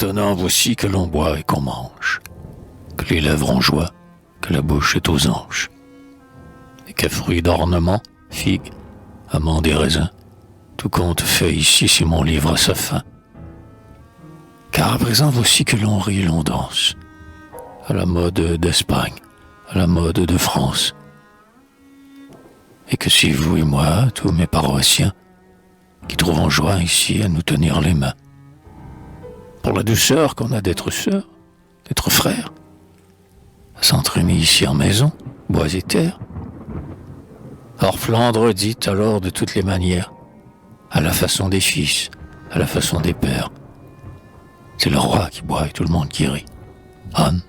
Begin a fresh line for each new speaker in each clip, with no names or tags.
maintenant voici que l'on boit et qu'on mange, que les lèvres ont joie, que la bouche est aux anges, et que fruits d'ornement, figues, amandes et raisins, tout compte fait ici si mon livre a sa fin. Car à présent voici que l'on rit et l'on danse, à la mode d'Espagne, à la mode de France, et que si vous et moi, tous mes paroissiens, qui trouvons joie ici à nous tenir les mains, pour la douceur qu'on a d'être sœurs, d'être frères, à s'entraîner ici en maison, bois et terre. Or Flandre dit alors de toutes les manières, à la façon des fils, à la façon des pères. C'est le roi qui boit et tout le monde qui rit. Hommes,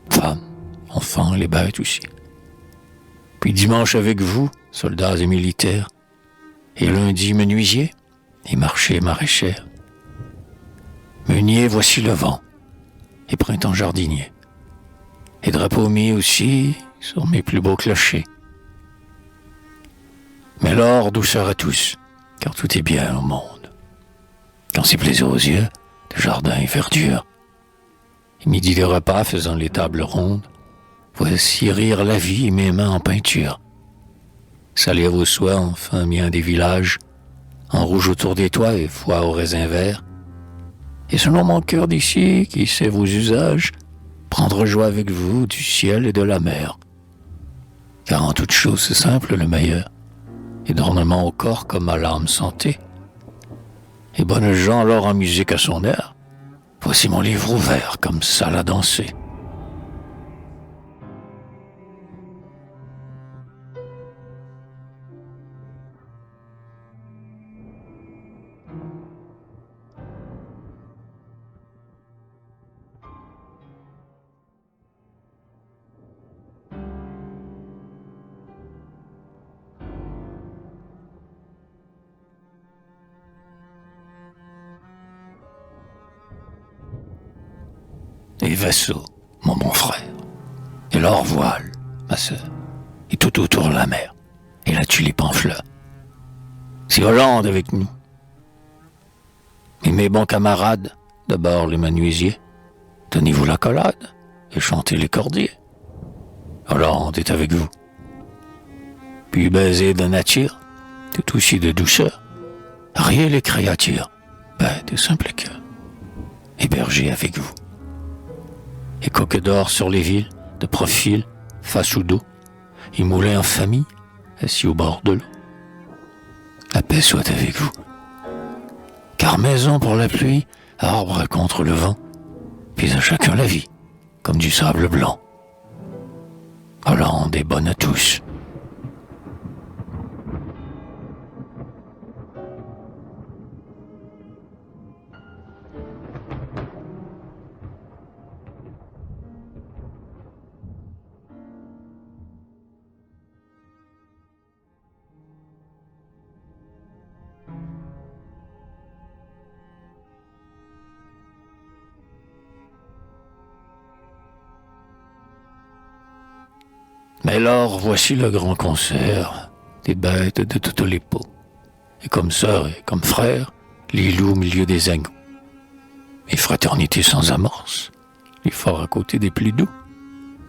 femmes, enfants, les bêtes aussi. Puis dimanche avec vous, soldats et militaires, et lundi menuisier, et marchés maraîchères. Meunier, voici le vent, et printemps jardinier, et drapeau mis aussi sur mes plus beaux clochers. Mais l'or, douceur à tous, car tout est bien au monde. Quand c'est plaisir aux yeux, de jardin et verdure, et midi de repas faisant les tables rondes, voici rire la vie et mes mains en peinture. Salir aux soies, enfin bien des villages, en rouge autour des toits et foie au raisin vert. Et selon mon cœur d'ici, qui sait vos usages, prendre joie avec vous du ciel et de la mer. Car en toute chose c'est simple le meilleur, et d'ornement au corps comme à l'âme santé. Et bonnes gens alors en musique à son air, voici mon livre ouvert comme salle à danser. Et vaisseau, mon bon frère, et l'or voile, ma sœur, et tout autour la mer, et la tulipe en fleurs. C'est Hollande avec nous. Et mes bons camarades, d'abord les menuisiers, tenez-vous la collade, et chantez les cordiers. Hollande est avec vous. Puis baiser de nature, tout aussi de douceur, riez les créatures, bêtes et simples cœurs, hébergés avec vous. Et coques d'or sur les villes, de profil, face ou dos, et moulins en famille, assis au bord de l'eau. La paix soit avec vous. Car maison pour la pluie, arbre contre le vent, puis à chacun la vie, comme du sable blanc. Hollande est bonne à tous. Mais alors, voici le grand concert des bêtes de toutes les peaux, et comme sœurs et comme frères, les loups au milieu des agneaux, et fraternité sans amorce, les forts à côté des plus doux,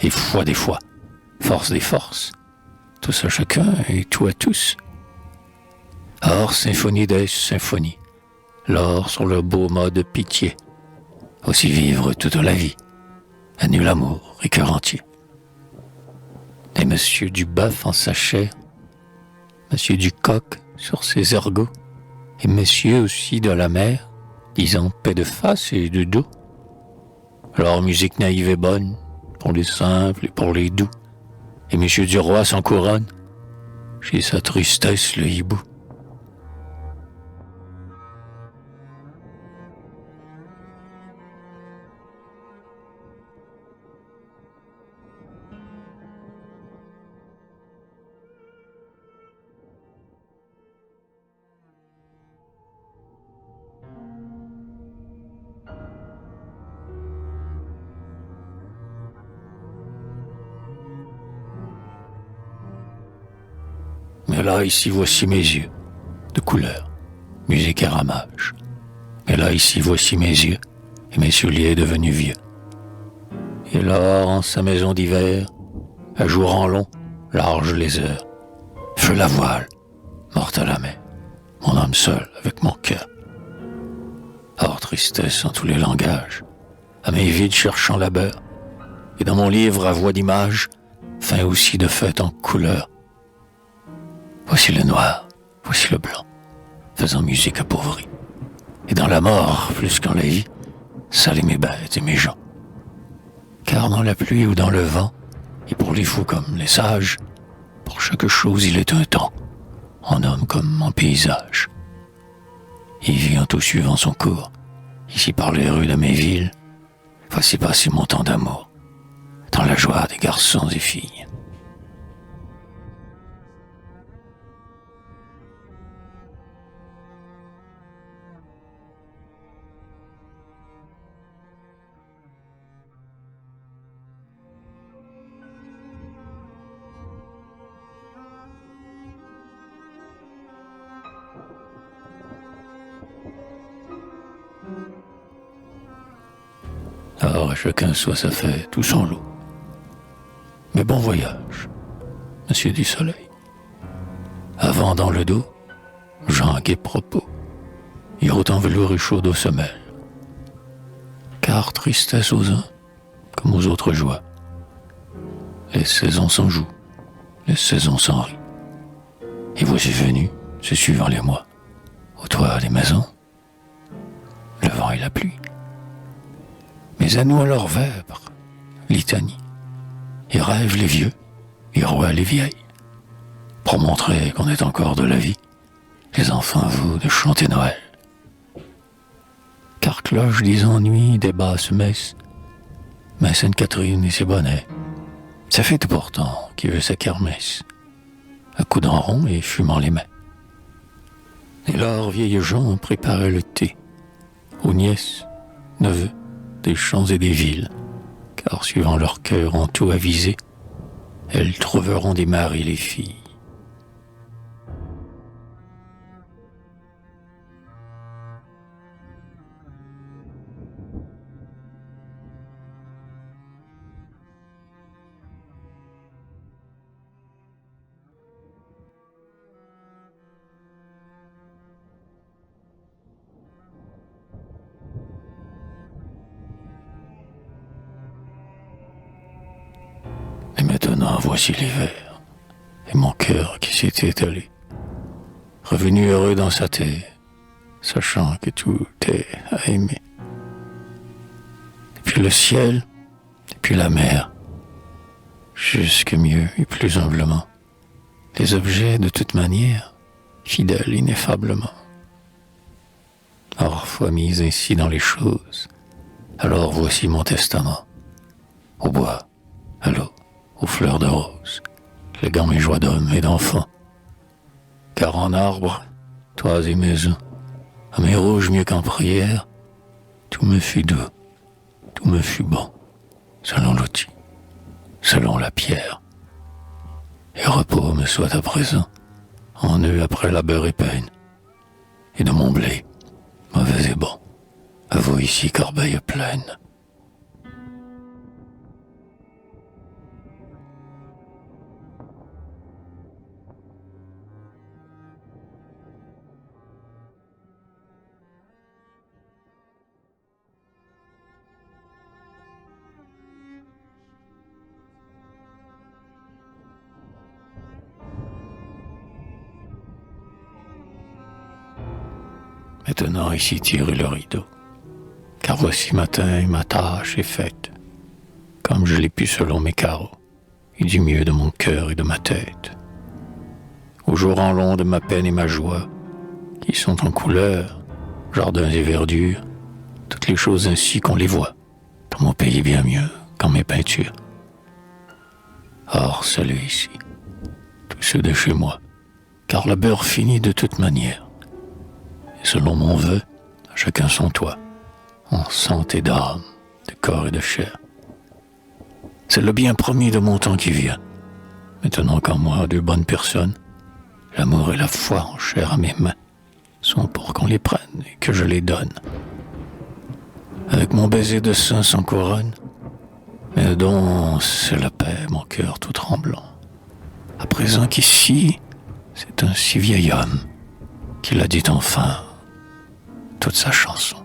et foi des fois, force des forces, tous à chacun et tout à tous. Or, symphonie des symphonies, l'or sur le beau mode pitié, aussi vivre toute la vie, à nul amour et cœur entier. Et monsieur Duboeuf en sa chair, monsieur Ducoq sur ses ergots, et monsieur aussi de la mer, disant paix de face et de dos. Alors musique naïve et bonne, pour les simples et pour les doux, et monsieur du roi sans couronne, chez sa tristesse le hibou. Mais là, ici, voici mes yeux, de couleur, musique et ramage. Mais là, ici, voici mes yeux, et mes souliers devenus vieux. Et là, en sa maison d'hiver, à jour en long, large les heures, feu la voile, morte à la mer, mon âme seule avec mon cœur. Or tristesse en tous les langages, à mes vides cherchant la beurre, et dans mon livre à voix d'image, fin aussi de fête en couleur. Voici le noir, voici le blanc, faisant musique appauvrie. Et dans la mort, plus qu'en la vie, saler mes bêtes et mes gens. Car dans la pluie ou dans le vent, et pour les fous comme les sages, pour chaque chose il est un temps, en homme comme en paysage. Il vit en tout suivant son cours, ici par les rues de mes villes, voici passer mon temps d'amour, dans la joie des garçons et filles. Alors, chacun soit sa fête ou son lot. Mais bon voyage, monsieur du soleil. Avant dans le dos, Jean gai propos, yacht en velours et chaude aux semelles. Car tristesse aux uns, comme aux autres joies. Les saisons s'en jouent, les saisons s'en rient. Et voici venu, se suivant les mois, au toit des maisons, le vent et la pluie. Mais à nous alors vêpres, litanie, et rêvent les vieux, et roient les vieilles, pour montrer qu'on est encore de la vie, les enfants vous de chanter Noël. Car cloche des ennuis, des basses messes, mais Sainte-Catherine et ses bonnets, ça fait tout pourtant qui veut sa kermesse, à coups d'en rond et fumant les mains. Et leurs vieilles gens préparaient le thé, aux nièces, neveux, des champs et des villes, car suivant leur cœur en tout avisé, elles trouveront des maris les filles. Et maintenant voici l'hiver, et mon cœur qui s'est étalé, revenu heureux dans sa terre, sachant que tout est à aimer. Et puis le ciel, et puis la mer, jusque mieux et plus humblement, les objets de toute manière, fidèles ineffablement. Or, foi mise ainsi dans les choses, alors voici mon testament, au bois, à l'eau, aux fleurs de rose, léguant mes joies d'homme et d'enfant. Car en arbre, toits et maisons, à mes rouges mieux qu'en prière, tout me fut doux, tout me fut bon, selon l'outil, selon la pierre. Et repos me soit à présent, en eux après labeur et peine, et de mon blé, mauvais et bon, à vous ici corbeille pleine. Maintenant ici tirez le rideau, car voici matin ma tâche est faite, comme je l'ai pu selon mes carreaux, et du mieux de mon cœur et de ma tête. Au jour en long de ma peine et ma joie, qui sont en couleur, jardins et verdure, toutes les choses ainsi qu'on les voit, dans mon pays bien mieux qu'en mes peintures. Or, salut ici, tous ceux de chez moi, car la beurre finit de toute manière. Selon mon vœu, à chacun son toit, en santé d'âme, de corps et de chair. C'est le bien promis de mon temps qui vient. Maintenant qu'en moi, deux bonnes personnes, l'amour et la foi en chair à mes mains, sont pour qu'on les prenne et que je les donne. Un avec mon baiser de sein sans couronne. Mais donc, c'est la paix, mon cœur tout tremblant. À présent qu'ici, c'est un si vieil homme qui l'a dit enfin toute sa chanson.